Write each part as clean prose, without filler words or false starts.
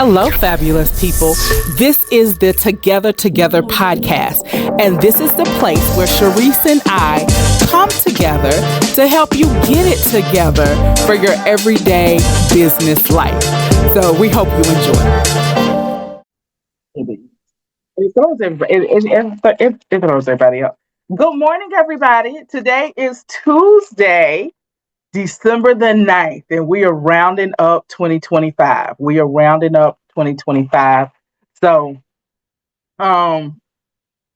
Hello, fabulous people. This is the Together podcast, and this is the place where Sharice and I come together to help you get it together for your everyday business life. So we hope you enjoy. It throws everybody up. Good morning, everybody. Today is Tuesday, December the 9th, and we are rounding up 2025. We are rounding up 2025. So, um,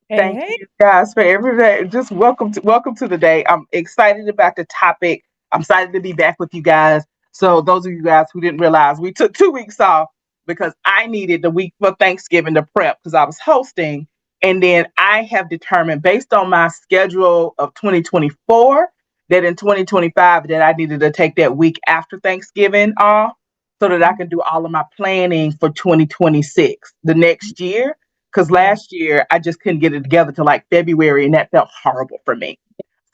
thank Hey. you guys for every day. Just welcome to the day. I'm excited about the topic. I'm excited to be back with you guys. So, those of you guys who didn't realize, we took 2 weeks off because I needed the week for Thanksgiving to prep because I was hosting. And then I have determined, based on my schedule of 2024, that in 2025 that I needed to take that week after Thanksgiving off so that I can do all of my planning for 2026, the next year. Because last year I just couldn't get it together till like February, and that felt horrible for me.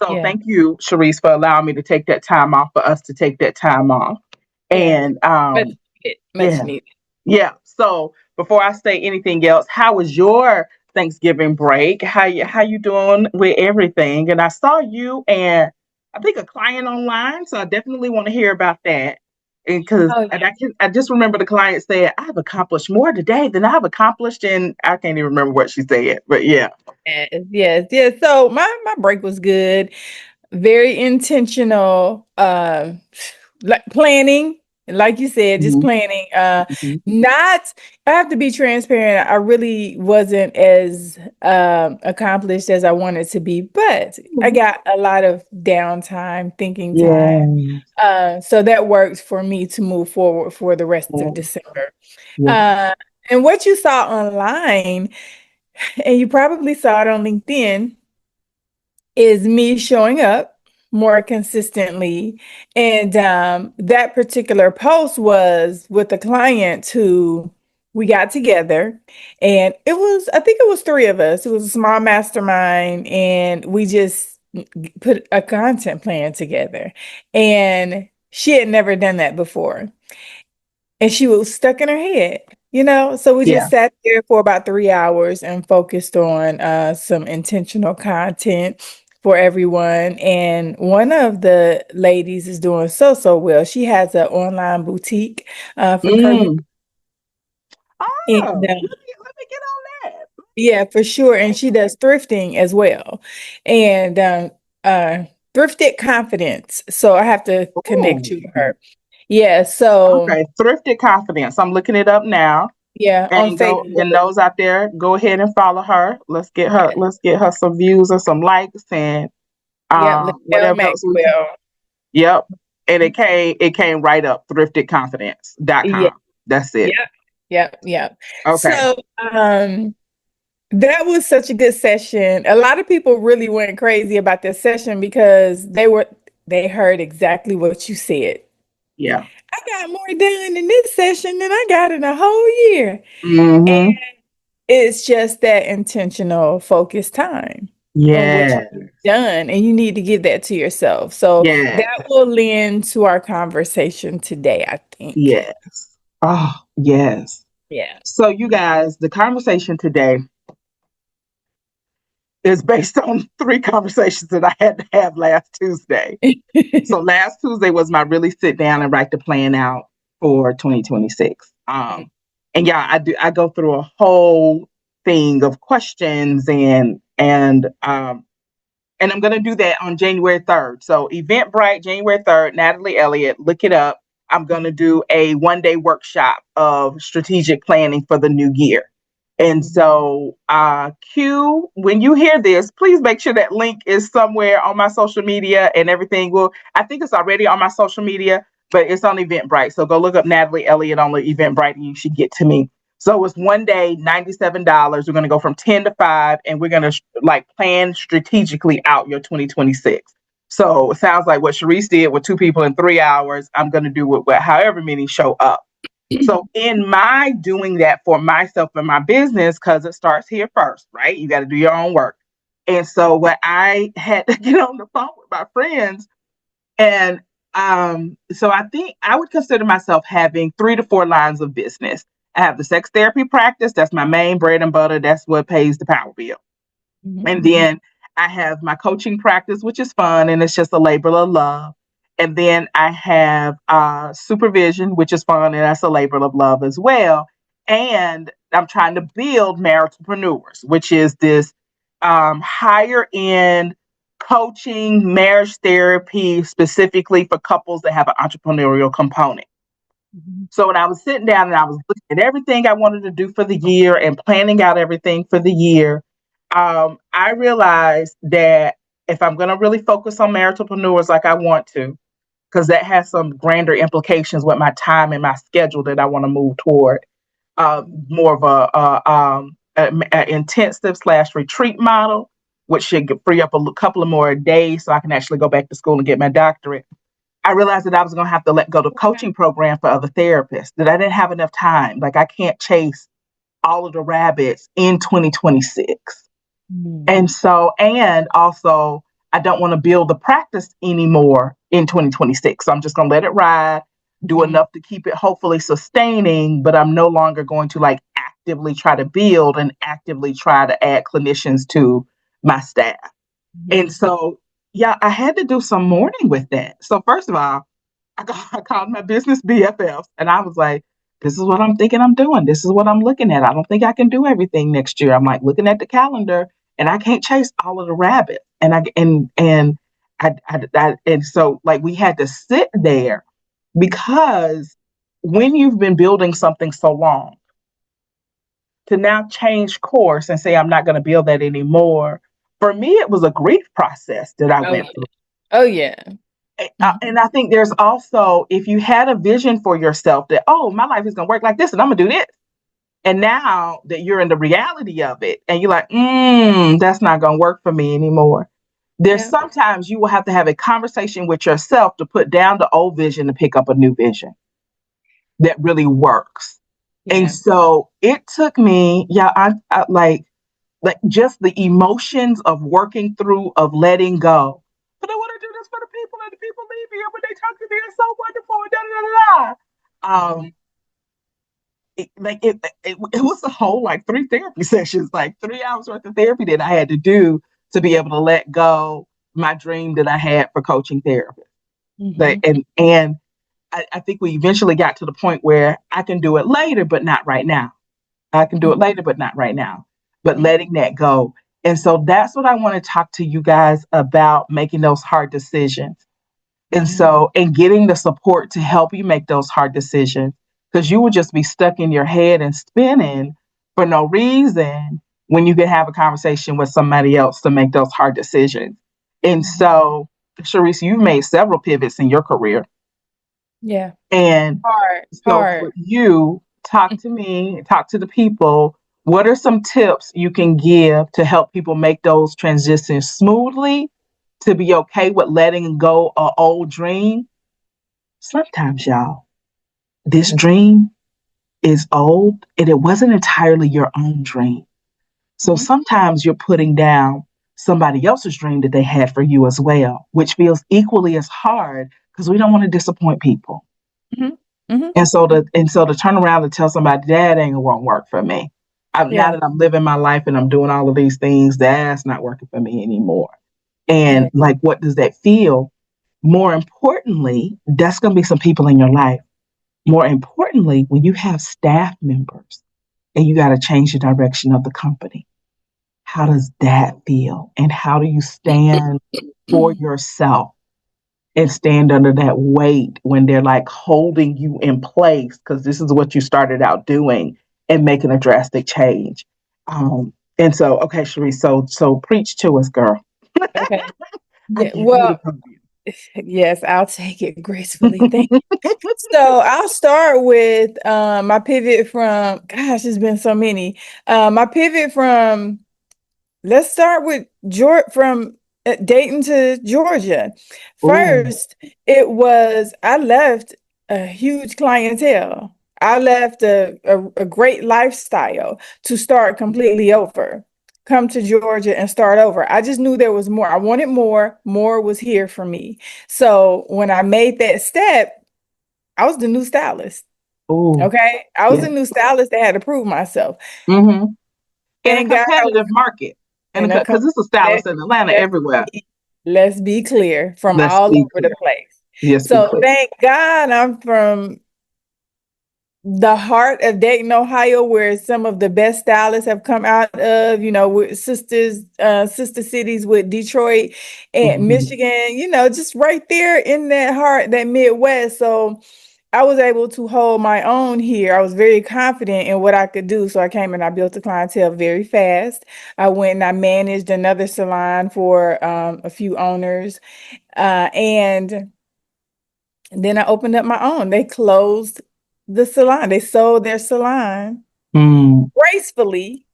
So Yeah. thank you, Sharice, for allowing me to take that time off, for us to take that time off. And Much yeah, needed. yeah. So before I say anything else, how was your Thanksgiving break? How you doing with everything? And I saw you and I think a client online, so I definitely want to hear about that. And because Oh, yeah. I just remember the client said, "I've accomplished more today than I've accomplished," and I can't even remember what she said, but yeah. Yes. So my break was good. Very intentional. Like planning, like you said, just Mhm, planning. mhm, Not. I have to be transparent. I really wasn't as accomplished as I wanted to be, but I mhm. got a lot of downtime, thinking time. Yeah, So that works for me to move forward for the rest yeah, of December. yeah. Uh, and what you saw online, and you probably saw it on LinkedIn, is me showing up more consistently. And that particular post was with a client who we got together, and I think it was three of us. It was a small mastermind, and we just put a content plan together. And she had never done that before. And she was stuck in her head, So we Yeah. just sat there for about 3 hours and focused on some intentional content for everyone. And one of the ladies is doing so well. She has an online boutique for curvy. Mm. And Oh, let me get on that. yeah, for sure. And she does thrifting as well. And thrifted confidence. So I have to connect Oh, you to her. Yeah. So okay. Thrifted confidence. I'm looking it up now. yeah, on And go Facebook. and those out there, go ahead and follow her. Let's get her some views and some likes and Yep, Michelle whatever else we can. Maxwell. Yep. And it came right up, Yeah, thrifted confidence.com. That's it. yep. Okay. So, that was such a good session. A lot of people really went crazy about this session because they heard exactly what you said. Yeah. I got more done in this session than I got in a whole year. And Mm-hmm. it's just that intentional focused time on what Yeah. you've done, and you need to give that to yourself. So Yeah. that will lend to our conversation today, I think. Yes. Oh, yes. Yeah. So you guys, the conversation today is based on three conversations that I had to have last Tuesday. So last Tuesday was my really sit down and write the plan out for 2026. And yeah, I go through a whole thing of questions and I'm gonna do that on January 3rd. So Eventbrite, January 3rd, Natalie Elliott, look it up. I'm gonna do a 1 day workshop of strategic planning for the new year. And so Q, when you hear this, please make sure that link is somewhere on my social media and everything will, I think it's already on my social media, but it's on Eventbrite. So go look up Natalie Elliott on the Eventbrite and you should get to me. So it's 1 day, $97. We're going to go from 10 to 5, and we're going to plan strategically out your 2026. So it sounds like what Sharice did with 2 people in 3 hours. I'm going to do with however many show up. So in my doing that for myself and my business, because it starts here first, right? You got to do your own work. And so what I had to get on the phone with my friends, and so I think I would consider myself having 3 to 4 lines of business. I have the sex therapy practice. That's my main bread and butter. That's what pays the power bill. And then I have my coaching practice, which is fun and it's just a labor of love. And then I have supervision, which is fun and that's a labor of love as well. And I'm trying to build maritalpreneurs, which is this higher end coaching, marriage therapy, specifically for couples that have an entrepreneurial component. So when I was sitting down and I was looking at everything I wanted to do for the year and planning out everything for the year, I realized that if I'm going to really focus on maritalpreneurs like I want to, because that has some grander implications with my time and my schedule that I want to move toward, more of a intensive / retreat model, which should free up a couple of more days so I can actually go back to school and get my doctorate. I realized that I was going to have to let go the coaching program for other therapists, that I didn't have enough time. Like I can't chase all of the rabbits in 2026. And so, and also, I don't want to build the practice anymore in 2026. So I'm just going to let it ride, do enough to keep it hopefully sustaining, but I'm no longer going to like actively try to build and actively try to add clinicians to my staff. And so, yeah, I had to do some mourning with that. So first of all, I called my business BFFs and I was like, this is what I'm thinking I'm doing. This is what I'm looking at. I don't think I can do everything next year. I'm like looking at the calendar and I can't chase all of the rabbits. And so like we had to sit there because when you've been building something so long, to now change course and say I'm not going to build that anymore, for me it was a grief process that I went through. Oh yeah. And I think there's also, if you had a vision for yourself that, oh, my life is going to work like this and I'm going to do this. And now that you're in the reality of it and you're like, that's not going to work for me anymore. There's sometimes you will have to have a conversation with yourself to put down the old vision to pick up a new vision that really works. And so it took me, I like just the emotions of working through, of letting go. But I want to do this for the people, and the people leave me, and when they talk to me, it's so wonderful. It was a whole like 3 therapy sessions, like 3 hours worth of therapy that I had to do to be able to let go my dream that I had for coaching therapists. And I think we eventually got to the point where I can do it later, but not right now. I can do it later, but not right now. But letting that go. And so that's what I want to talk to you guys about, making those hard decisions. And so, and getting the support to help you make those hard decisions, because you will just be stuck in your head and spinning for no reason when you can have a conversation with somebody else to make those hard decisions. And so, Sharice, you've made several pivots in your career. Yeah. And for you, talk to me, talk to the people. What are some tips you can give to help people make those transitions smoothly, to be okay with letting go an old dream? Sometimes, y'all, this dream is old and it wasn't entirely your own dream. So sometimes you're putting down somebody else's dream that they had for you as well, which feels equally as hard because we don't want to disappoint people. And so to turn around and tell somebody that ain't won't work for me. Now that I'm living my life and I'm doing all of these things, that's not working for me anymore. And like, what does that feel? More importantly, that's going to be some people in your life. More importantly, when you have staff members and you got to change the direction of the company, how does that feel? And how do you stand for yourself and stand under that weight when they're like holding you in place? Because this is what you started out doing and making a drastic change. And so, okay, Sharice, so preach to us, girl. Okay. Well, yes, I'll take it gracefully. Thank you. So I'll start with my pivot from, gosh, there's been so many. My pivot from, let's start with from Dayton to Georgia. First, it was, I left a huge clientele. I left a great lifestyle to start completely over. Come to Georgia and start over. I just knew there was more. I wanted more. More was here for me. So when I made that step, I was the new stylist. Oh, Okay. I was yeah. a new stylist that had to prove myself. Mm-hmm. In a Thank God I was competitive market, in a because it's a let, stylist in Atlanta let's everywhere. let's be clear, from Let's all be over the clear. place. Yes, be So clear. thank God I'm from the heart of Dayton, Ohio, where some of the best stylists have come out of, with sister cities with Detroit and Mhm. Michigan, just right there in that heart, that Midwest. So I was able to hold my own here. I was very confident in what I could do. So I came and I built a clientele very fast. I went and I managed another salon for a few owners. And then I opened up my own. They closed the salon. They sold their salon Mm. gracefully.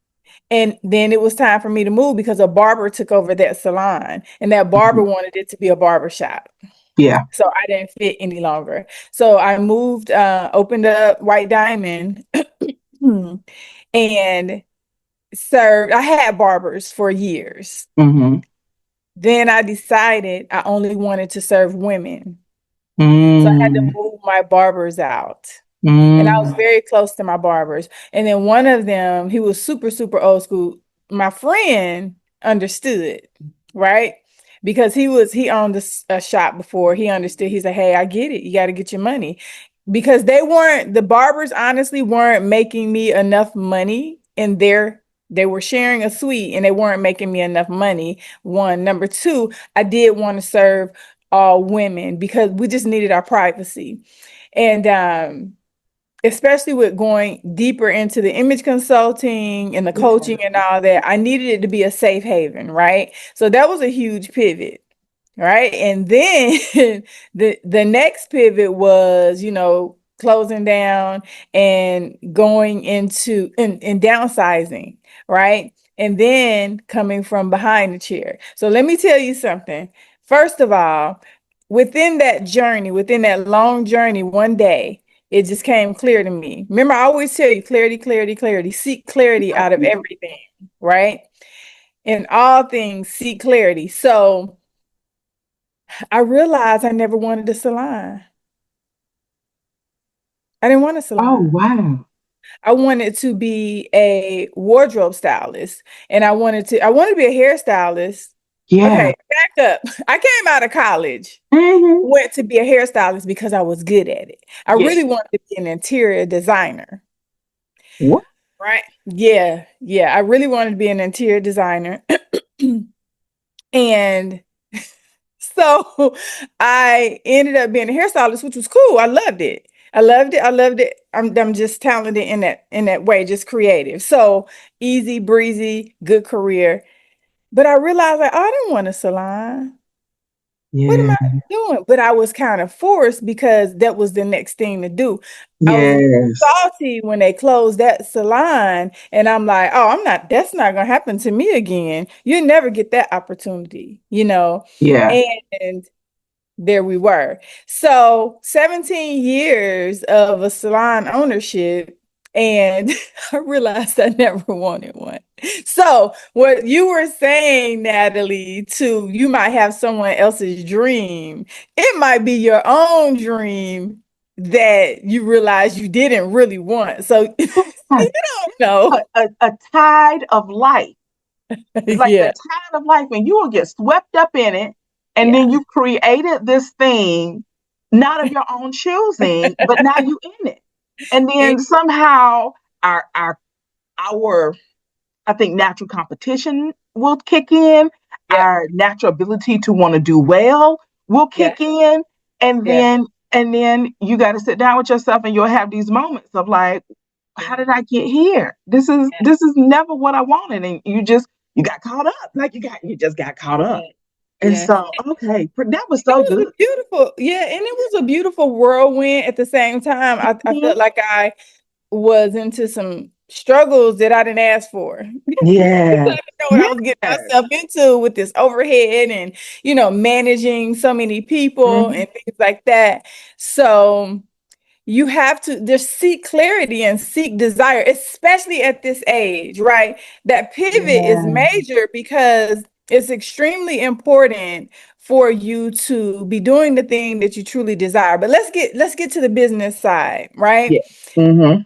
And then it was time for me to move because a barber took over that salon. And that barber Mhm. wanted it to be a barber shop. Yeah. So I didn't fit any longer. So I moved, opened up White Diamond and served. I had barbers for years. Mm-hmm. Then I decided I only wanted to serve women. So I had to Mm. move my barbers out. And I was Mm. very close to my barbers. And then one of them, he was super, super old school. My friend understood, right? Because he owned a shop before. He understood. He said, "Hey, I get it. You got to get your money." Because the barbers honestly weren't making me enough money they were sharing a suite and they weren't making me enough money. One. Number two, I did want to serve all women because we just needed our privacy. And especially with going deeper into the image consulting and the Yeah. coaching and all that, I needed it to be a safe haven, right? So that was a huge pivot, right? And then the next pivot was, closing down and going into and downsizing, right? And then coming from behind the chair. So let me tell you something. First of all, within that journey, within that long journey, one day, it just came clear to me. Remember, I always tell you clarity, clarity, clarity. Seek clarity out of everything, right? In all things, seek clarity. So I realized I never wanted a salon. I didn't want a Oh, salon. wow. I wanted to be a wardrobe stylist and I wanted to be a hairstylist. Yeah. Okay, back up. I came out of college, Mm-hmm. went to be a hairstylist because I was good at it. I Yeah. really wanted to be an interior designer. What? Right. Yeah. Yeah. I really wanted to be an interior designer. And so I ended up being a hairstylist, which was cool. I loved it. I loved it. I loved it. I'm just talented in that way, just creative. So easy breezy, good career. But I realized like, oh, I didn't want a salon. What am Yeah. I doing? But I was kind of forced because that was the next thing to do. I was a little Yes. salty when they closed that salon, and I'm like, oh, that's not gonna happen to me again. You never get that opportunity. Yeah. And there we were. So 17 years of a salon ownership, and I realized I never wanted one. So what you were saying, Natalie, too, you might have someone else's dream. It might be your own dream that you realize you didn't really want. So you Yeah. don't know. A tide of life. It's like the Yeah, tide of life, and you will get swept up in it. And then yeah, you've created this thing, not of your own choosing, but now you in it. And yeah, then somehow our I think natural competition will kick in, yeah, our natural ability to want to do well will yeah, kick in, and yeah, then you got to sit down with yourself and you'll have these moments of like, how did I get here? This is never what I wanted, and you got caught up, like you just got caught yeah, up. And yeah. so, okay, that was It so was a good. beautiful, yeah, and it was a beautiful whirlwind at the same time. I Mhm. felt like I was into some struggles that I didn't ask for. I Yeah, didn't know what I was getting yeah. myself into with this overhead and, managing so many people Mhm. and things like that. So you have to just seek clarity and seek desire, especially at this age, right? That pivot is Yeah. major because it's extremely important for you to be doing the thing that you truly desire. But let's get to the business side, right? Yeah. Mm-hmm.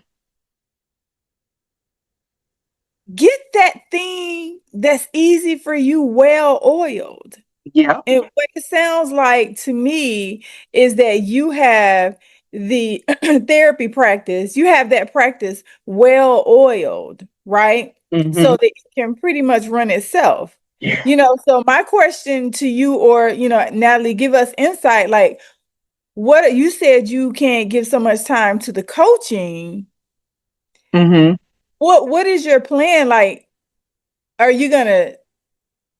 Get that thing that's easy for you well oiled. Yeah. And what it sounds like to me is that you have the therapy practice, you have that practice well oiled, right? So Mm-hmm. that it can pretty much run itself. Yeah. So my question to you, or, Natalie, give us insight. Like, what you said you can't give so much time to the coaching. Mm-hmm. What is your plan? Like, are you gonna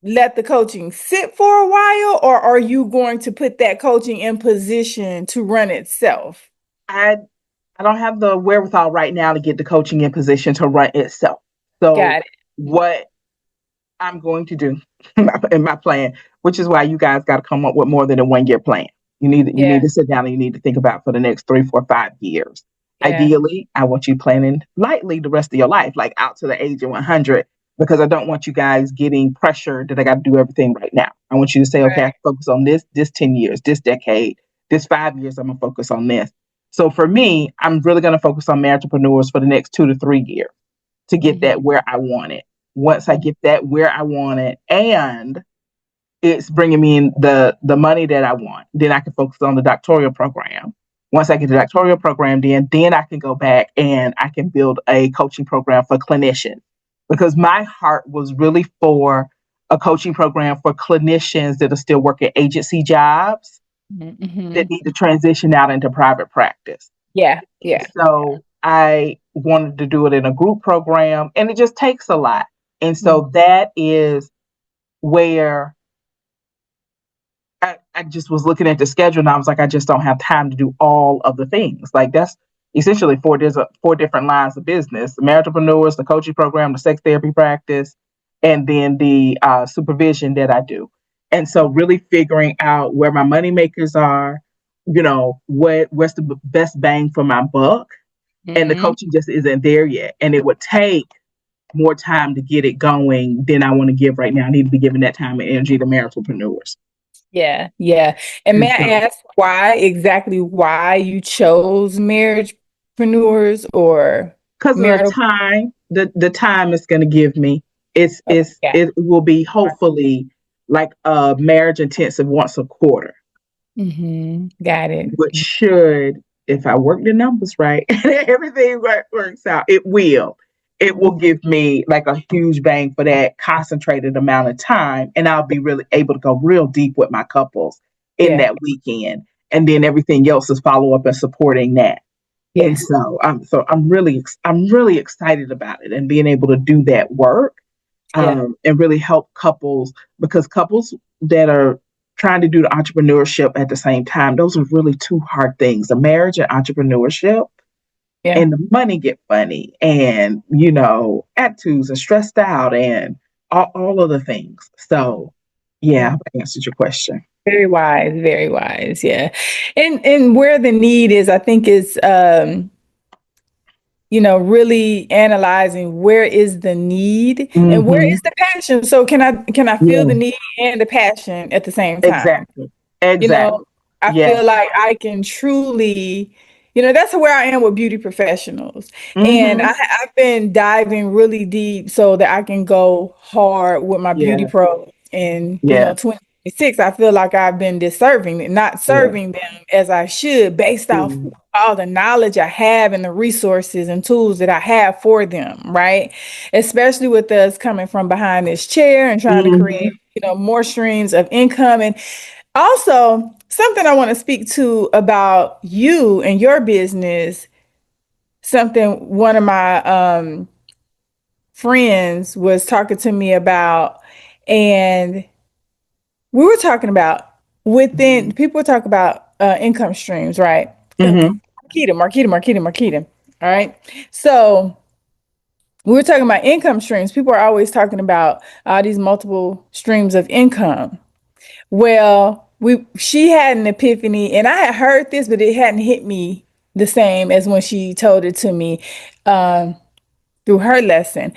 let the coaching sit for a while, or are you going to put that coaching in position to run itself? I I don't have the wherewithal right now to get the coaching in position to run itself. So Got it. what I'm going to do in my plan, which is why you guys got to come up with more than a 1 year plan. You need Yeah, to sit down and you need to think about for the next 3, 4, 5 years. yeah. Ideally, I want you planning lightly the rest of your life, like out to the age of 100, because I don't want you guys getting pressured that I got to do everything right now. I want you to say, okay, I Right. can focus on this 10 years, this decade, this 5 years, I'm going to focus on this. So for me, I'm really going to focus on entrepreneurs for the next 2 to 3 years to get Mhm. that where I want it. Once I Mhm. get that where I want it, and it's bringing me in the money that I want, then I can focus on the doctoral program. Once I get the doctoral program, then I can go back and I can build a coaching program for clinicians, because my heart was really for a coaching program for clinicians that are still working agency jobs that Mhm. need to transition out into private practice. Yeah, yeah. So I wanted to do it in a group program, and it just takes a lot. And Mhm. so that is where I just was looking at the schedule, and I was like, I just don't have time to do all of the things. Like, that's essentially four different lines of business: the entrepreneurs, the coaching program, the sex therapy practice, and then the supervision that I do. And so really figuring out where my money makers are, what's the best bang for my buck, and the Mhm. coaching just isn't there yet. And it would take more time to get it going than I want to give right now. I need to be giving that time and energy to maritalpreneurs. Yeah, yeah. And may And I so, ask exactly why you chose marriagepreneurs or because of the marital? time, the time it's going to give me, Yeah. it will be hopefully like a marriage intensive once a quarter, Got it. which should, if I work the numbers right, and everything works out, it will give me like a huge bang for that concentrated amount of time. And I'll be really able to go real deep with my couples in Yeah, that weekend. And then everything else is follow up and supporting that. And yeah, so I'm really excited about it and being able to do that work, yeah, and really help couples, because couples that are trying to do the entrepreneurship at the same time, those are really two hard things: a marriage and entrepreneurship. yeah. And the money get funny, and attitudes and stressed out, and all of the things. So yeah, Yeah. I answered your question. Very wise, very wise. Yeah. And where the need is, I think is really analyzing where is the need and where Mm-hmm. is the passion. So can I feel the Yeah, need and the passion at the same time? exactly. You know, Exactly. I Yeah. feel like I can truly, that's where I am with beauty professionals. And Mm-hmm. I've been diving really deep so that I can go hard with my beauty Yeah. pro in, Yeah. 2026. I feel like I've been disserving, not Yeah. serving them as I should based off Mm-hmm. all the knowledge I have and the resources and tools that I have for them, right? Especially with us coming from behind this chair and trying to create, more streams of income. And also, something I want to speak to about you and your business, something one of my friends was talking to me about, and we were talking about within people talk about income streams, right? Mm-hmm. Marquita. All right. So we were talking about income streams. People are always talking about these multiple streams of income. Well, she had an epiphany, and I had heard this, but it hadn't hit me the same as when she told it to me um, through her lesson.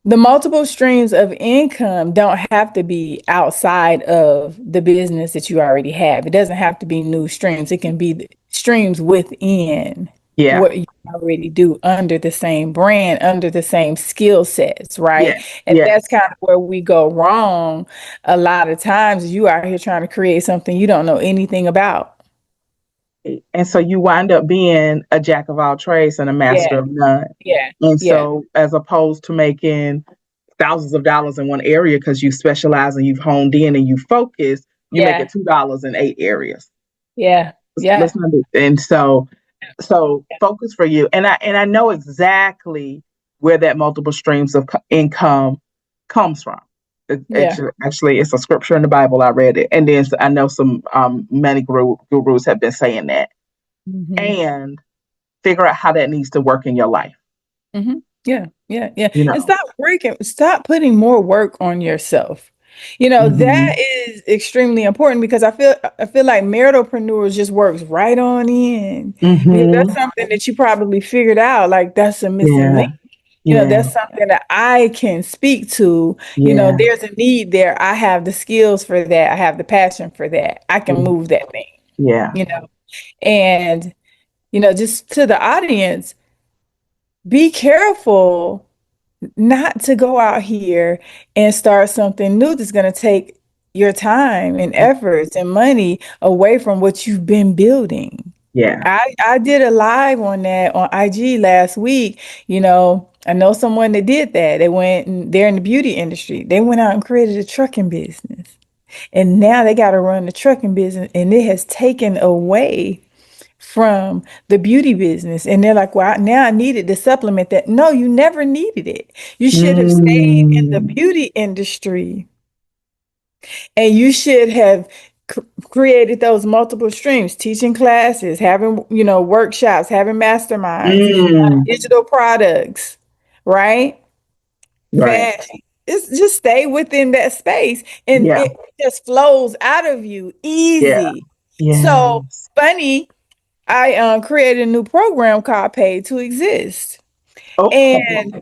The multiple streams of income don't have to be outside of the business that you already have. It doesn't have to be new streams. It can be streams within Yeah. what you already do under the same brand, under the same skill sets, Yeah. right? And Yeah. that's kind of where we go wrong a lot of times. You out here trying to create something you don't know anything about. And so you wind up being a jack of all trades and a master Yeah, of none. yeah, And yeah, so, as opposed to making thousands of dollars in one area because you specialize and you've honed in and you focus, you make yeah, it $2 in 8 areas. yeah, Let's yeah, not do. And so focus for you. And I know exactly where that multiple streams of income comes from. yeah. Actually, it's a scripture in the Bible. I read it, and then I know some money gurus have been saying that. Hmm. And figure out how that needs to work in your life. Hmm. Yeah, yeah, yeah. You And know. stop putting more work on yourself. Hmm. That is extremely important because I feel like maritalpreneurs just works right on in because that's Hmm. something that you probably figured out. Like that's a missing Yeah. link. Yeah. That's something that I can speak to. Yeah. There's a need there. I have the skills for that. I have the passion for that. I can Yeah. move that thing, Yeah. you know. And, just to the audience, be careful not to go out here and start something new that's going to take your time and efforts and money away from what you've been building. Yeah. I did a live on that on IG last week. I know someone that did that. They're in the beauty industry. They went out and created a trucking business. And now they got to run the trucking business and it has taken away from the beauty business. And they're like, well, now I needed to supplement that. No, you never needed it. You should have stayed in the Mm. beauty industry and you should have created those multiple streams, teaching classes, having, workshops, having masterminds, Mm. digital products, right? Right. Fashion. It's just stay within that space and Yeah. it just flows out of you Yeah. easy. So Yes. funny, I created a new program called Paid to Exist. Okay. And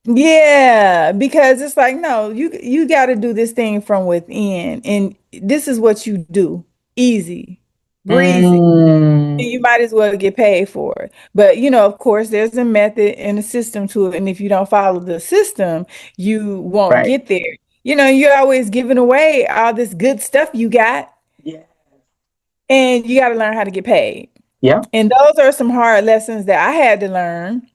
yeah, because it's like, no, you got to do this thing from within. And this is what you do. Easy, breezy. Mm. You might as well get paid for it. But, of course, there's a method and a system to it. And if you don't follow the system, you won't Right. get there. You're always giving away all this good stuff you got, Yeah. and you got to learn how to get paid. Yeah. And those are some hard lessons that I had to learn.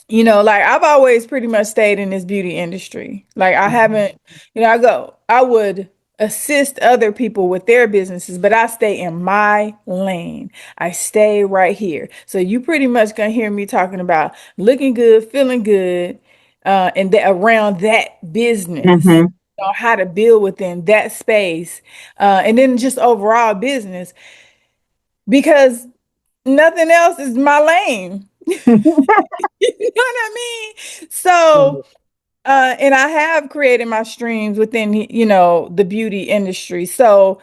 Like I've always pretty much stayed in this beauty industry. Like I haven't, I would assist other people with their businesses, but I stay in my lane. I stay right here. So you pretty much gonna hear me talking about looking good, feeling good, and around that business. Hmm. How to build within that space, and then just overall business because nothing else is my lane. You know what I mean? So, and I have created my streams within, the beauty industry. So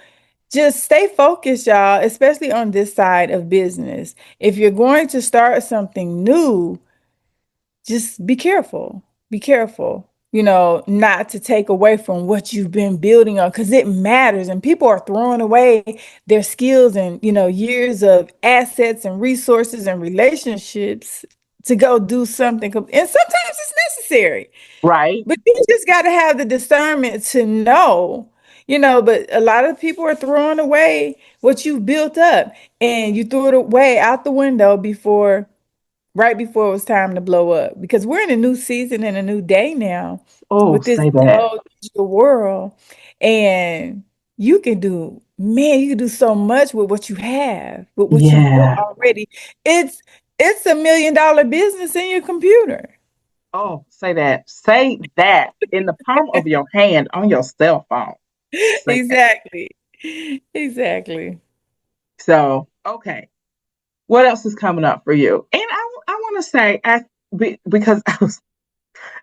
just stay focused, y'all, especially on this side of business. If you're going to start something new, just be careful. Be careful, not to take away from what you've been building on because it matters. And people are throwing away their skills and, years of assets and resources and relationships to go do something. And sometimes it's necessary, Right. but you just got to have the discernment to know. But a lot of people are throwing away what you've built up and you threw it away out the window right before it was time to blow up because we're in a new season and a new day now Oh, with this say that. whole digital world. And you can do so much with what you have, with what you've built Yeah. already. It's $1 million business in your computer. Oh, say that. Say that in the palm of your hand on your cell phone. Say that. Exactly. Exactly. So, okay. What else is coming up for you? And I want to say, because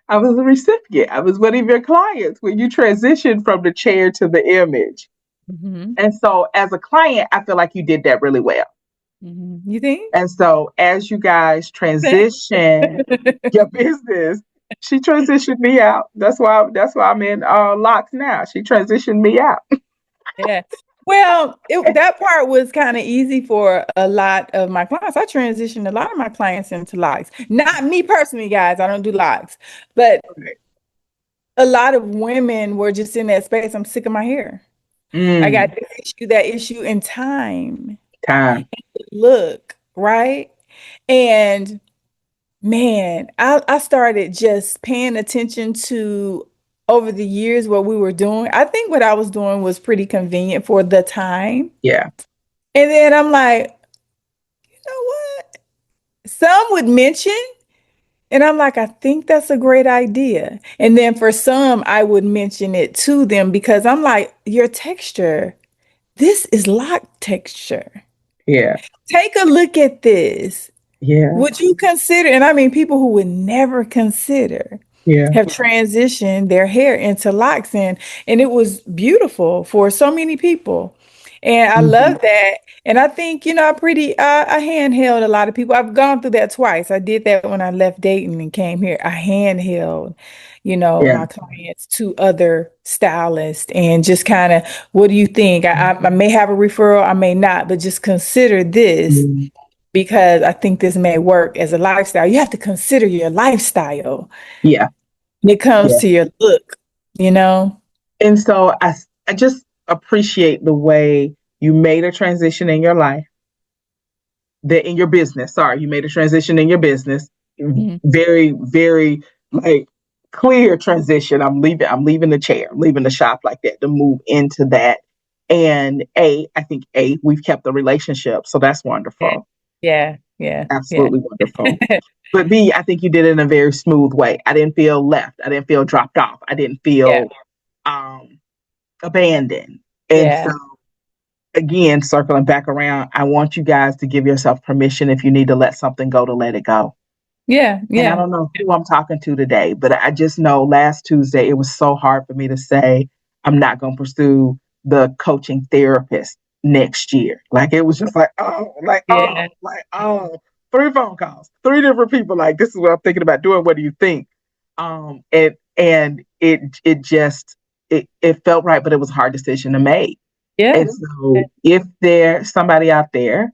I was a recipient. I was one of your clients when you transitioned from the chair to the image. Hmm. And so, as a client, I feel like you did that really well. Hmm. You think? And so, as you guys Thanks. transition your business She transitioned me out. That's why I'm in locks now. She transitioned me out. Yeah. Well, that part was kind of easy for a lot of my clients. I transitioned a lot of my clients into locks. Not me personally, guys. I don't do locks, but a lot of women were just in that space. I'm sick of my hair. I got Mm, this issue, that issue, in time. time. Look, right? And man, I started just paying attention to over the years what we were doing. I think what I was doing was pretty convenient for the time. Yeah. And then I'm like, you know what? Some would mention, and I'm like, I think that's a great idea. And then for some, I would mention it to them because I'm like, your texture, this is lock texture. Yeah. Take a look at this. Yeah. Would you consider, and I mean people who would never consider, Yeah. have transitioned their hair into locks, and it was beautiful for so many people. And I Mhm. love that. And I think, I handheld a lot of people. I've gone through that twice. I did that when I left Dayton and came here. I handheld, Yeah. my clients to other stylists and just kind of, what do you think? I may have a referral, I may not, but just consider this Mm, because I think this may work as a lifestyle. You have to consider your lifestyle yeah. when it comes Yeah. to your look, you know? And so I just appreciate the way you made a transition in your life, that in your business. Sorry, you made a transition in your business. Mhm. Very, very like clear transition. I'm leaving the chair, leaving the shop like that to move into that. And I think we've kept the relationship. So that's Yeah, wonderful. yeah, yeah, yeah, Absolutely wonderful. But B, I think you did it in a very smooth way. I didn't feel left. I didn't feel dropped off. I didn't yeah, feel um abandoned. And so yeah, again, circling back around, I want you guys to give yourself permission if you need to let something go to let it go. yeah, And I yeah, don't know who I'm talking to today, but I just know last Tuesday it was so hard for me to say I'm not going to pursue the coaching therapist next year. Like it was just yeah, like, oh, three phone calls, three different people. Like, this is what I'm thinking about doing. What do you think? And it just, it felt right, but it was a hard decision to make. yeah. And so if there's somebody out there,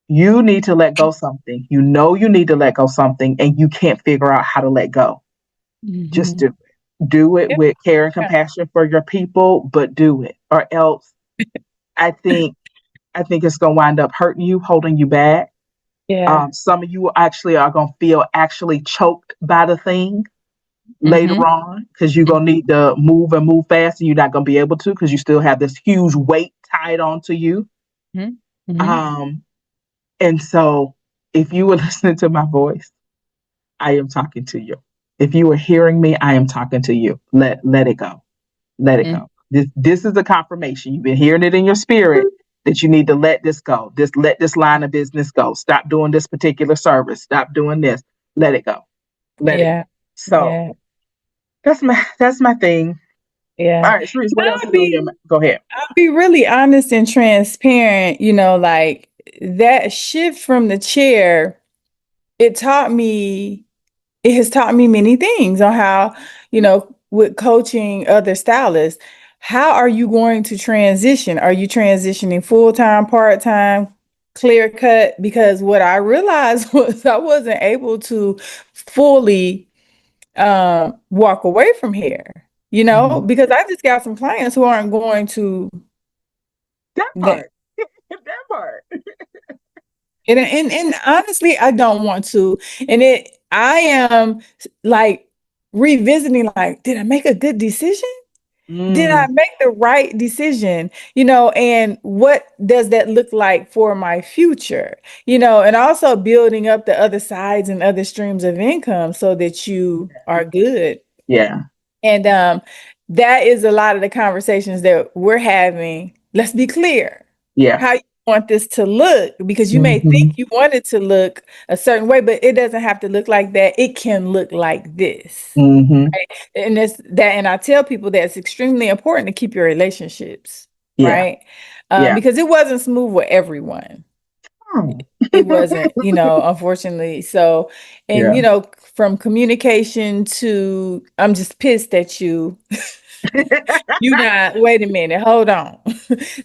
you need to let go something. You know you need to let go something and you can't figure out how to let go. Just Mhm. do it. Do it Yeah, with care and compassion for your people, but do it. Or else I think it's gonna wind up hurting you, holding you back. yeah. Some of you actually are gonna feel actually choked by the thing later Mhm, on because you're gonna need to move and move fast and you're not gonna be able to because you still have this huge weight tied onto you. mhm, mhm. Um, And so, if you were listening to my voice, I am talking to you. If you are hearing me, I am talking to you. Let it go. Let it Mm. go. This is a confirmation. You've been hearing it in your spirit that you need to let this go. Let this line of business go. Stop doing this particular service. Stop doing this. Let it go. Let it go. Yeah, So yeah, that's my thing. All yeah. right, Sharice, what else I'll is on your be mind? Go ahead. I'll be really honest and transparent, like that shift from the chair, it taught me it has taught me many things on how, with coaching other stylists, how are you going to transition? Are you transitioning full-time, part-time, clear cut? Because what I realized was I wasn't able to fully walk away from here, Mhm. because I just got some clients who aren't going to That that. part. That part. And honestly, I don't want to. And I am like revisiting, like, did I make a good decision? Did I Mm, make the right decision? And what does that look like for my future? And also building up the other sides and other streams of income so that you are good. yeah. And that is a lot of the conversations that we're having. Let's be clear Yeah. how you want this to look, because you may think Hmm. you want it to look a certain way, but it doesn't have to look like that. It can look like this. Hmm. And and I tell people that it's extremely important to keep your relationships, Yeah. right? Yeah. Because it wasn't smooth with everyone. Oh. It wasn't, unfortunately. So, and, Yeah. from communication to, I'm just pissed at you. You not, wait a minute, hold on.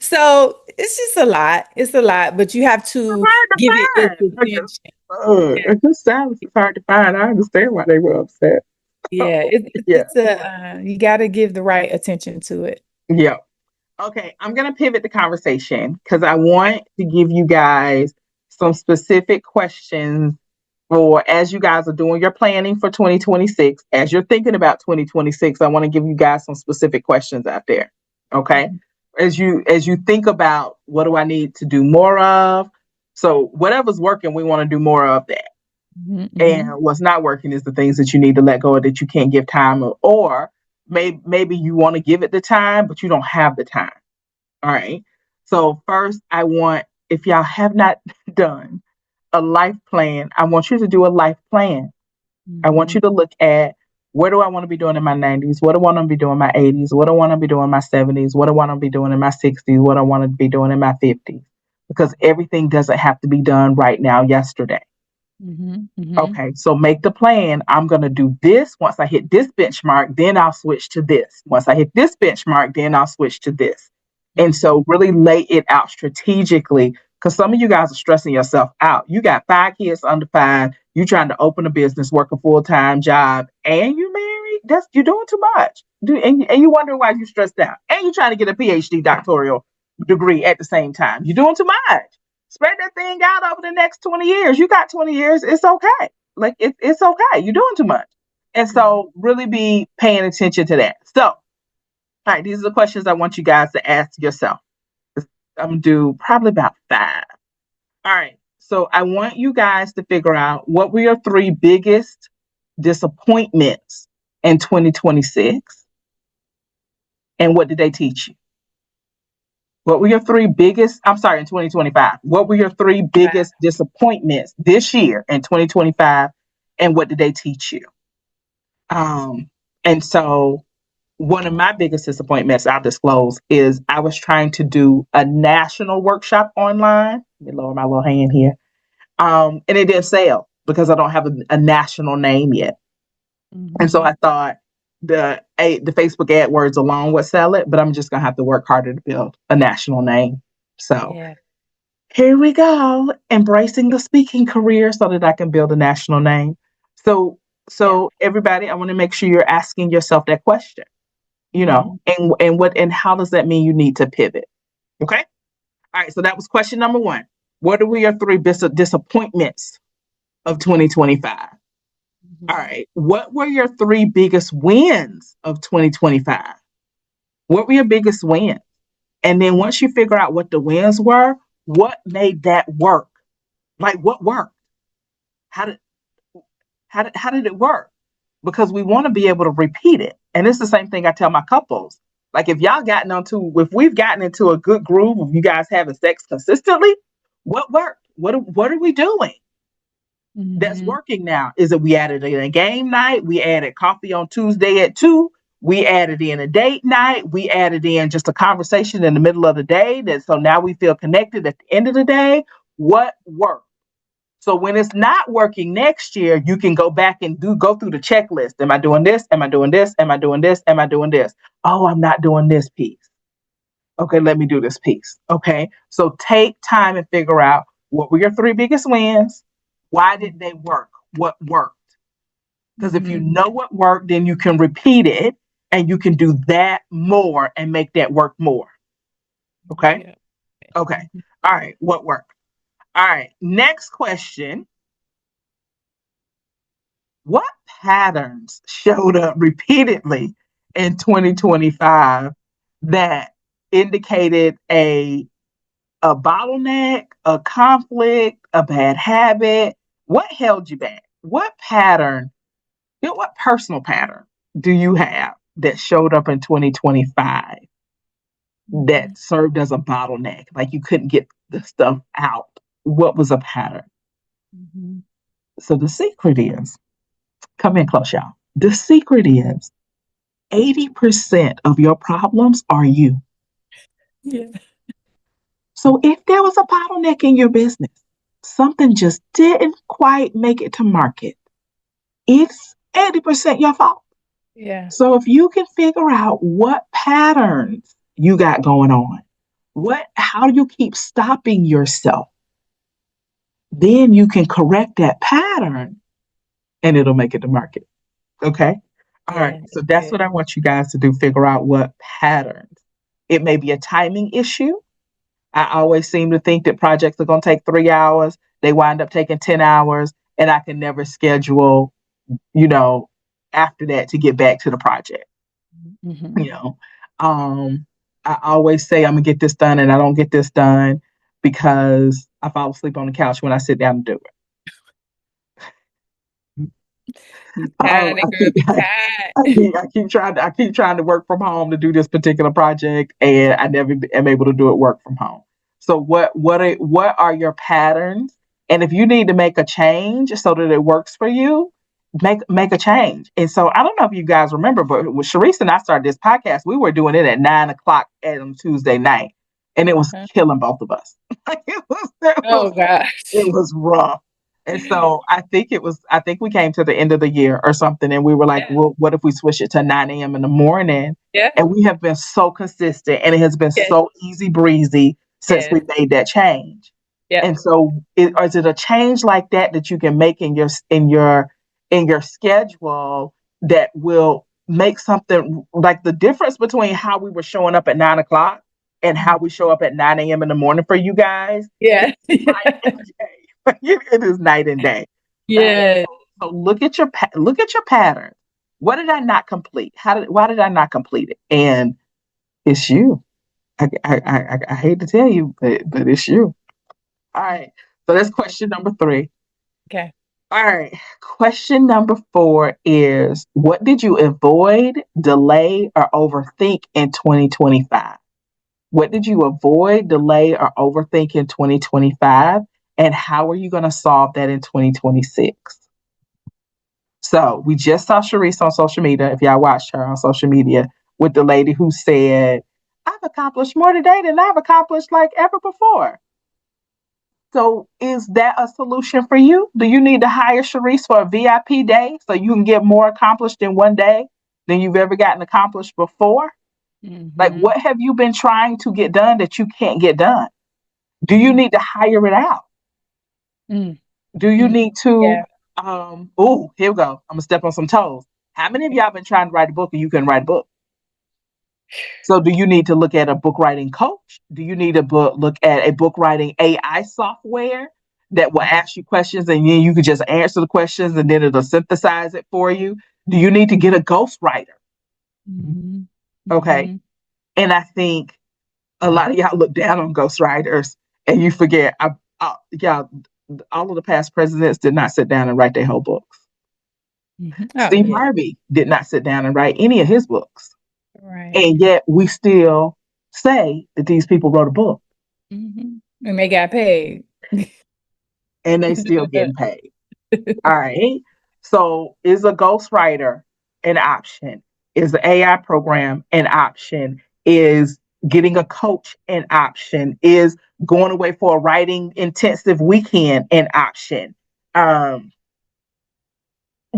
So it's just a lot. It's a lot, but you have to Hard to give it its find. attention. Yeah. It just sounds it's hard to find. I understand why they were upset. Yeah. Yeah. You got to give the right attention to it. Yeah. Okay, I'm going to pivot the conversation because I want to give you guys some specific questions for as you guys are doing your planning for 2026. As you're thinking about 2026, I want to give you guys some specific questions out there. Okay? As you think about what do I need to do more of? So whatever's working, we want to do more of that. And what's not working is the things that you need to let go of that you can't give time or maybe you want to give it the time, but you don't have the time. All right. So first, I want, if y'all have not done a life plan, I want you to do a life plan. I want you to look at what do I want to be doing in my 90s? What do I want to be doing in my 80s? What do I want to be doing in my 70s? What do I want to be doing in my 60s? What do I want to be doing in my 50s? Because everything doesn't have to be done right now, yesterday. Okay, so make the plan. I'm going to do this. Once I hit this benchmark, then I'll switch to this. Once I hit this benchmark, then I'll switch to this. And so really lay it out strategically because some of you guys are stressing yourself out. You got 5 kids under 5. You trying to open a business, work a full-time job, and you married. You're doing too much. And you wonder why you're stressed out. And you're trying to get a PhD doctoral degree at the same time. You're doing too much. Spread that thing out over the next 20 years. You got 20 years. It's okay. Like it's okay. You're doing too much. And so really be paying attention to that. So, all right, these are the questions I want you guys to ask yourself. I'm going to do probably about 5. All right. So I want you guys to figure out what were your 3 biggest disappointments in 2026 and what did they teach you? What were your 3 biggest, I'm sorry, in 2025, what were your 3 biggest disappointments this year in 2025 and what did they teach you? And so one of my biggest disappointments, I'll disclose, is I was trying to do a national workshop online. Let me lower my little hand here. And it didn't sell because I don't have a national name yet. And so I thought the Facebook AdWords alone would sell it, but I'm just going to have to work harder to build a national name. So here we go, embracing the speaking career so that I can build a national name. So everybody, I want to make sure you're asking yourself that question. And how does that mean you need to pivot? Okay. All right. So that was question number 1. What are your 3 disappointments of 2025? All right. What were your 3 biggest wins of 2025? What were your biggest wins? And then once you figure out what the wins were, what made that work? Like what worked? How did it work? Because we want to be able to repeat it. And it's the same thing I tell my couples. Like if we've gotten into a good groove of you guys having sex consistently, what worked? What are we doing? That's working now? Is it we added in a game night? We added coffee on Tuesday at 2. We added in a date night. We added in just a conversation in the middle of the day. So now we feel connected at the end of the day. What worked? So when it's not working next year, you can go back and go through the checklist. Am I doing this? Am I doing this? Am I doing this? Am I doing this? Oh, I'm not doing this piece. Okay, let me do this piece. Okay, so take time and figure out what were your 3 biggest wins. Why did they work? What worked? Because if you know what worked, then you can repeat it and you can do that more and make that work more. Okay? Okay. All right. What worked? All right. Next question. What patterns showed up repeatedly in 2025 that indicated a bottleneck, a conflict, a bad habit? What held you back? What personal pattern do you have that showed up in 2025 that served as a bottleneck? Like you couldn't get the stuff out. What was a pattern? So the secret is, come in close, y'all. The secret is 80% of your problems are you. Yeah. So if there was a bottleneck in your business, something just didn't quite make it to market, it's 80% your fault. Yeah. So if you can figure out what patterns you got going on, how do you keep stopping yourself, then you can correct that pattern and it'll make it to market. Okay. All right. Yeah. So that's what Good. I want you guys to do. Figure out what patterns. It may be a timing issue. I always seem to think that projects are going to take 3 hours. They wind up taking 10 hours, and I can never schedule, you know, after that to get back to the project. Mm-hmm. You know, I always say I'm going to get this done, and I don't get this done because I fall asleep on the couch when I sit down to do it. Be tired, I girl. keep, Be tired. I keep trying to work from home to do this particular project, and I never am able to do it work from home. So what are your patterns? And if you need to make a change so that it works for you, make a change. And so I don't know if you guys remember, but with Sharice and I started this podcast, we were doing it at 9 o'clock on Tuesday night, and it was Uh-huh. killing both of us. Oh It gosh. was rough. And so I think we came to the end of the year or something, and we were like, Yeah. well, what if we switch it to 9 a.m. in the morning? Yeah. And we have been so consistent, and it has been Yes. so easy breezy since we Yes. made that change. Yeah. And so, is it a change like that that you can make in your schedule that will make something like the difference between how we were showing up at 9 o'clock and how we show up at 9 a.m. in the morning for you guys? Yeah. Night and day. It is night and day. Yeah. So look at your pattern. What did I not complete? Why did I not complete it? And it's you. I hate to tell you, but it's you. All right. So that's question number 3. Okay. All right. Question number 4 is, what did you avoid, delay, or overthink in 2025? What did you avoid, delay, or overthink in 2025? And how are you going to solve that in 2026? So we just saw Sharice on social media, if y'all watched her on social media, with the lady who said, I've accomplished more today than I've accomplished like ever before. So is that a solution for you? Do you need to hire Sharice for a VIP day so you can get more accomplished in one day than you've ever gotten accomplished before? Like, Mm-hmm. what have you been trying to get done that you can't get done? Do you need to hire it out? Mm-hmm. Do you need to, Yeah. oh, here we go. I'm gonna step on some toes. How many of y'all been trying to write a book and you couldn't write a book? So do you need to look at a book writing coach? Do you need to look at a book writing AI software that will ask you questions and then you could just answer the questions and then it'll synthesize it for you? Do you need to get a ghostwriter? Mm-hmm. Okay. Mm-hmm. And I think a lot of y'all look down on ghostwriters and you forget, y'all, all of the past presidents did not sit down and write their whole books. Mm-hmm. Oh Steve yeah. Harvey did not sit down and write any of his books. Right. And yet we still say that these people wrote a book Mm-hmm. And they got paid. and they still getting paid. All right. So is a ghostwriter an option? Is the AI program an option? Is getting a coach an option? Is going away for a writing intensive weekend an option? Um,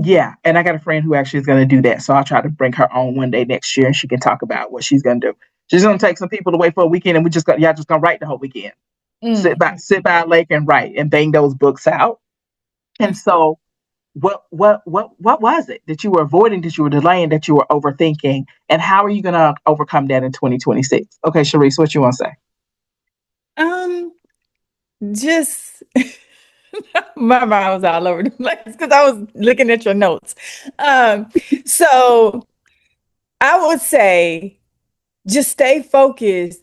yeah, and I got a friend who actually is going to do that. So I'll try to bring her on one day next year and she can talk about what she's going to do. She's going to take some people away for a weekend and y'all just going to write the whole weekend. Mm. Sit by a lake and write and bang those books out. And That's good. so what was it that you were avoiding, that you were delaying, that you were overthinking? And how are you going to overcome that in 2026? Okay, Sharice, what you want to say? Just my mind was all over the place because I was looking at your notes. So I would say just stay focused,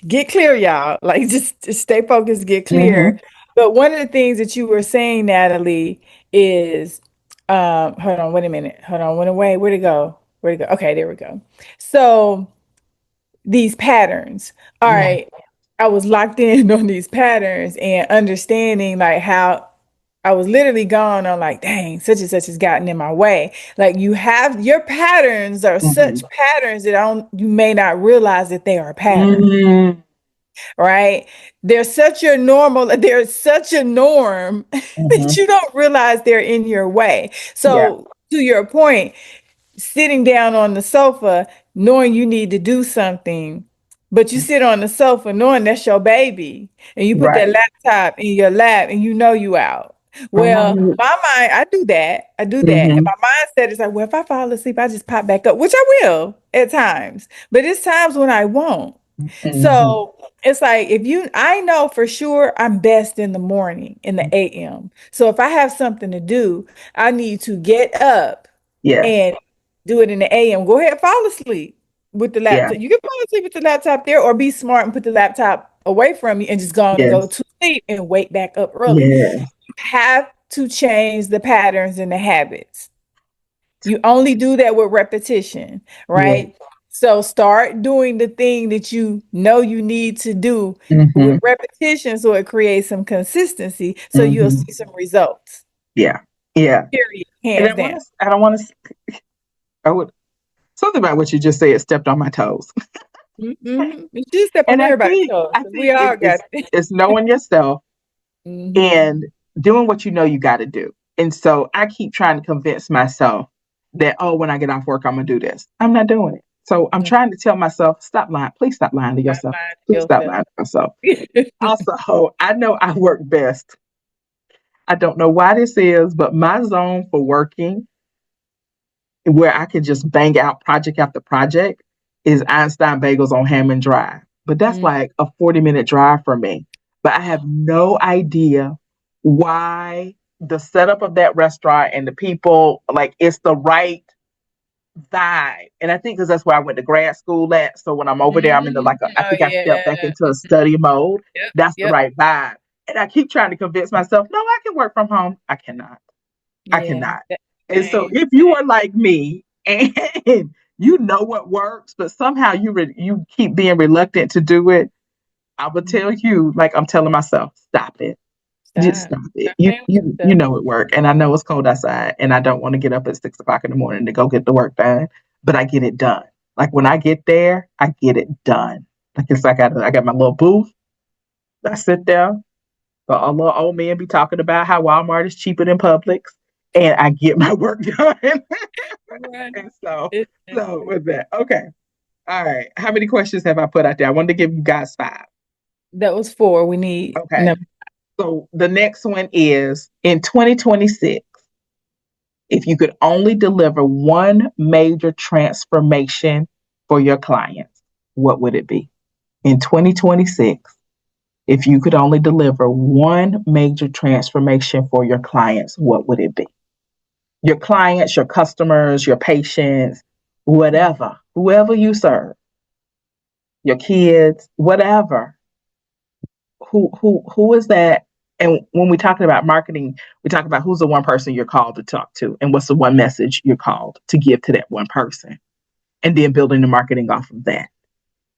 get clear, y'all. Like just stay focused, get clear. Mm-hmm. But one of the things that you were saying, Natalie, is hold on, wait a minute. Hold on, went away. Where'd it go? Where'd it go? Okay, there we go. So these patterns. All Yeah. right. I was locked in on these patterns and understanding like how I was literally gone on like, dang, such and such has gotten in my way. Like you have your patterns are Mm-hmm. such patterns that you may not realize that they are patterns. Mm-hmm. right? There's such a norm that Mhm. you don't realize they're in your way. Yeah. So to your point, sitting down on the sofa knowing you need to do something, but you sit on the sofa knowing that's your baby, and you put that Right. laptop in your lap and you know you out. Well, Right. my mind, I do that. I do that. And Mhm. my mindset is like, well, if I fall asleep, I just pop back up, which I will at times. But it's times when I won't. Mhm. So it's like I know for sure I'm best in the morning, in the AM. So if I have something to do, I need to get up Yes. and do it in the AM. Go ahead, fall asleep with the Yeah. laptop. You can fall asleep with the laptop there, or be smart and put the laptop away from you and just go on and go Yes. to sleep and wake back up early. Yes. You have to change the patterns and the habits. You only do that with repetition, Yes. right? So start doing the thing that you know you need to do with Mhm. repetition so it creates some consistency so you'll Mhm. see some results. Yeah. Yeah. Period. And Hands down. I don't want to. I would something about what you just said stepped on my toes. Mm-hmm. You should step on And everybody's toes. I We think all got it. it's knowing yourself Mm-hmm. and doing what you know you got to do. And so I keep trying to convince myself that, oh, when I get off work, I'm gonna do this. I'm not doing it. So I'm No, trying to tell myself, stop lying. Please stop lying to stop yourself. Please lying stop to lying to yourself. yourself. Also, I know I work best. I don't know why this is, but my zone for working where I can just bang out project after project is Einstein Bagels on Hammond Drive. But that's Mm, like a 40-minute drive for me. But I have no idea why the setup of that restaurant and the people, like it's the right vibe. And I think because that's where I went to grad school at. So when I'm over there, I'm into mm. like I Oh think I stepped back yeah. into a study mode. Yep. That's the Yep. right vibe. And I keep trying to convince myself, no, I can work from home. I cannot. I Yeah. cannot. That- And so Same. if you are like me and you know what works, but somehow you keep being reluctant to do it, I would Mm. tell you, like I'm telling myself, stop it. Just Stop. stop it. Stop playing with You yourself. know it work. And I know it's cold outside and I don't want to get up at 6 o'clock in the morning to go get the work done, but I get it done. Like when I get there, I get it done. Like it's like I got my little booth. I sit there, but a little old man be talking about how Walmart is cheaper than Publix, and I get my work done. Right. And so with that, okay, all right. How many questions have I put out there? I wanted to give you guys five. That was four. We need Okay, number. so the next one is in 2026. If you could only deliver one major transformation for your clients, what would it be? In 2026, if you could only deliver one major transformation for your clients, what would it be? Your clients, your customers, your patients, whatever, whoever you serve, your kids, whatever. Who is that? And when we're talking about marketing, we talk about who's the one person you're called to talk to and what's the one message you're called to give to that one person. And then building the marketing off of that.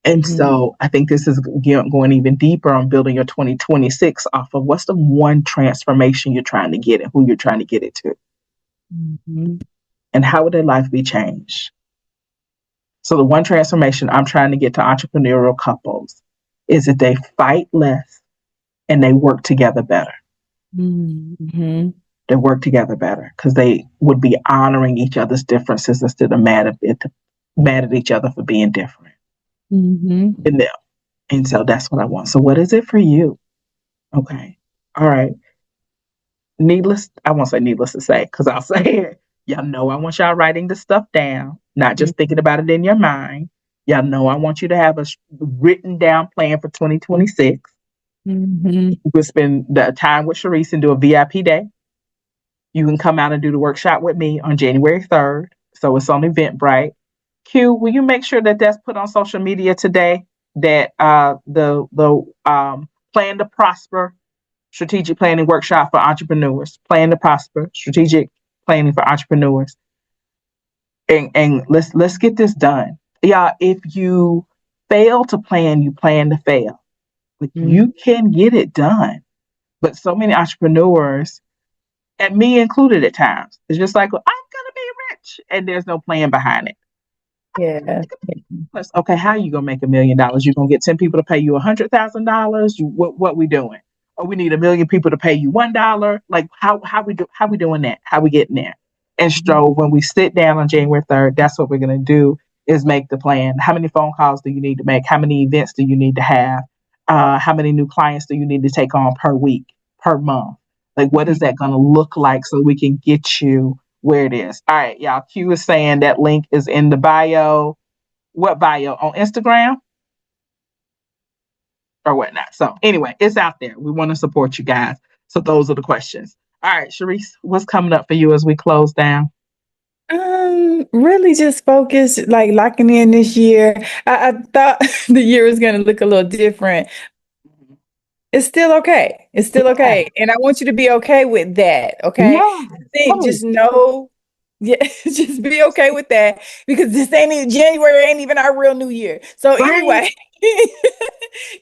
And Mhm. so I think this is going even deeper on building your 2026 off of what's the one transformation you're trying to get and who you're trying to get it to. Mhm. And how would their life be changed? So the one transformation I'm trying to get to entrepreneurial couples is that they fight less and they work together better. Mhm. They work together better because they would be honoring each other's differences instead of mad at each other for being different Mhm. in them. And so that's what I want. So what is it for you? Okay. All right. I won't say needless to say, because I'll say it. Y'all know I want y'all writing the stuff down, not just thinking about it in your mind. Y'all know I want you to have a written down plan for 2026. Mhm. We'll spend the time with Sharice and do a VIP day. You can come out and do the workshop with me on January 3rd. So it's on Eventbrite. Q, will you make sure that that's put on social media today? That the Plan to Prosper strategic planning workshop for entrepreneurs. Plan to Prosper strategic planning for entrepreneurs. And let's get this done. Yeah, if you fail to plan, you plan to fail. But Mhm. you can get it done. But so many entrepreneurs, and me included at times, it's just like, well, I'm gonna be rich, and there's no plan behind it. Yeah. Okay, how are you gonna make $1 million? You gonna get 10 people to pay you $100,000? What we doing? Or we need 1 million people to pay you $1? Like how we doing that? How we getting there? And Mhm. so when we sit down on January 3rd, that's what we're gonna do is make the plan. How many phone calls do you need to make? How many events do you need to have? How many new clients do you need to take on per week, per month? Like what is that gonna look like so we can get you where it is? All right, y'all. Q is saying that link is in the bio. What bio? On Instagram or whatnot. So anyway, it's out there. We want to support you guys. So those are the questions. All right, Sharice, what's coming up for you as we close down? Really just focus, like locking in this year. I thought the year was going to look a little different. It's still okay. It's still Yeah, okay. And I want you to be okay with that. Okay. yeah, I think totally. just know, yeah, just be okay with that because this ain't even January, ain't even our real new year. So Right? anyway,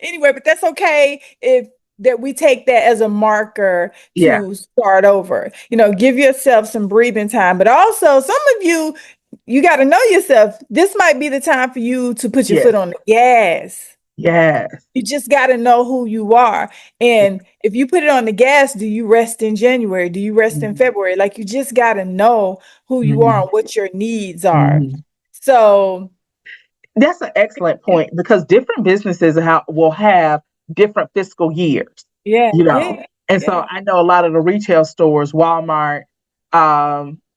anyway, but that's okay if that we take that as a marker Yeah. to start over. Give yourself some breathing time. But also some of you got to know yourself. This might be the time for you to put your Yes. foot on the gas. Yes. You just got to know who you are. And if you put it on the gas, do you rest in January? Do you rest in Mhm. February? Like you just got to know who you are Mhm. and what your needs are. Mhm. So, That's an excellent point because different businesses will have different fiscal years, yeah, you know. yeah, And so yeah. I know a lot of the retail stores, Walmart,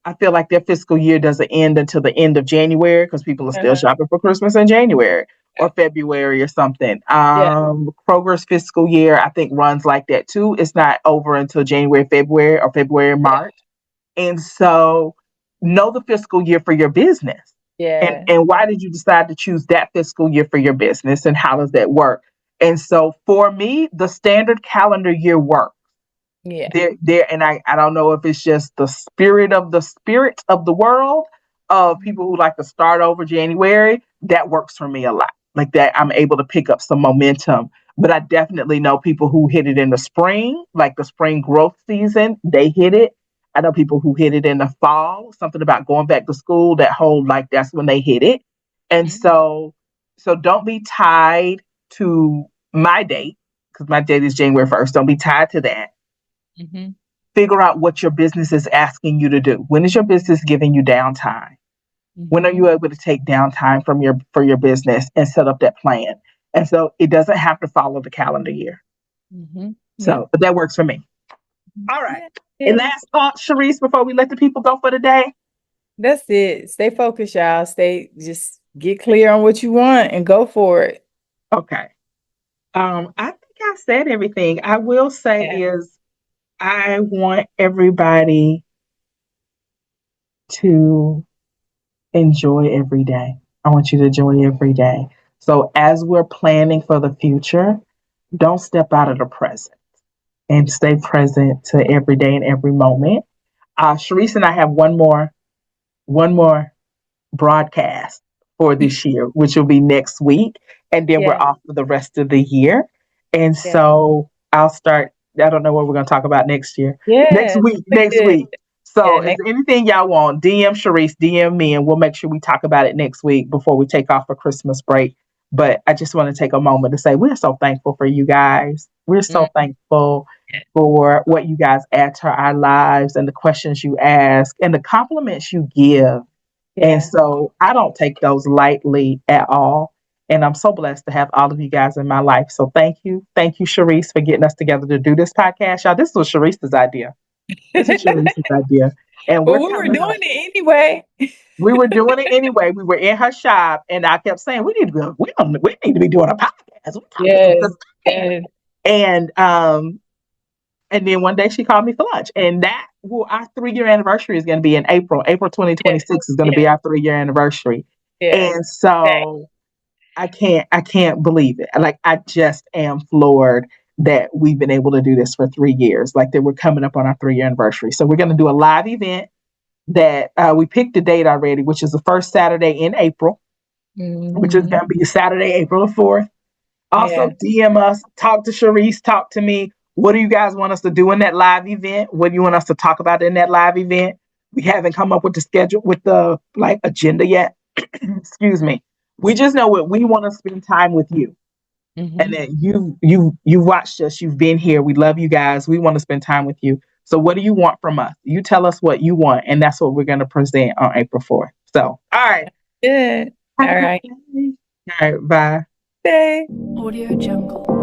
I feel like their fiscal year doesn't end until the end of January because people are still Uh-huh. shopping for Christmas in January or February or something. Yeah, Kroger's fiscal year, I think, runs like that too. It's not over until January, February, or February, yeah, March. And so know the fiscal year for your business. yeah, And why did you decide to choose that fiscal year for your business and how does that work? And so for me, the standard calendar year works. yeah. There and I don't know if it's just the spirit of the world of people who like to start over January. That works for me a lot. Like that I'm able to pick up some momentum. But I definitely know people who hit it in the spring, like the spring growth season, they hit it. I know people who hit it in the fall, something about going back to school, that whole like that's when they hit it. And Mhm, so don't be tied to my date, because my date is January 1st. Don't be tied to that. mhm, Figure out what your business is asking you to do. When is your business giving you downtime? When are mhm, you able to take downtime from your business and set up that plan? And so it doesn't have to follow the calendar year. mhm. Yeah. So, but that works for me. All right. Yeah. And Yeah. last thought, Sharice, before we let the people go for the day. That's it. Stay focused, y'all. Just get clear on what you want and go for it. Okay. I think I said everything. I will say Yeah. is I want everybody to enjoy every day. I want you to enjoy every day. So as we're planning for the future, don't step out of the present and stay present to every day and every moment. Sharice and I have one more broadcast for this year, which will be next week. And then we're Yeah. off for the rest of the year. And Yeah. so I'll start, I don't know what we're going to talk about next year. Next Yeah. week, That's next good. week. Yeah. So if Next. anything y'all want, DM Sharice, DM me, and we'll make sure we talk about it next week before we take off for Christmas break. But I just want to take a moment to say we're so thankful for you guys. We're Mm, so thankful for what you guys add to our lives and the questions you ask and the compliments you give, and yeah. so I don't take those lightly at all. And I'm so blessed to have all of you guys in my life. So thank you. Thank you, Sharice, for getting us together to do this podcast. Y'all, this was Sharice's idea. This was Sharice's idea. And we're Well, we were coming doing up. it anyway. We were doing it anyway. We were in her shop, and I kept saying, we need to be doing a podcast. We talking some Yes. good stuff. Yes. And and then one day she called me for lunch. And that well, our 3 year anniversary is going to be in April. April Yes. 2026 is going to be Yes. our 3 year anniversary. Yes. And Okay. so I can't believe it. Like I just am floored that we've been able to do this for 3 years. Like that we're coming up on our 3 year anniversary. So we're going to do a live event that we picked the date already, which is the first Saturday in April, which is Hmm. going to be Saturday, April the 4th. Also, Yeah. DM us, talk to Sharice, talk to me. What do you guys want us to do in that live event? What do you want us to talk about in that live event? We haven't come up with the schedule, with the like agenda yet. excuse me. We just know what we want to spend time with you. And Mhm. that you've watched us, you've been here. We love you guys. We want to spend time with you. So what do you want from us? You tell us what you want, and that's what we're going to present on April 4th. So, all right. Good. Have All a good right. day. All right, bye. Day. Audio Jungle.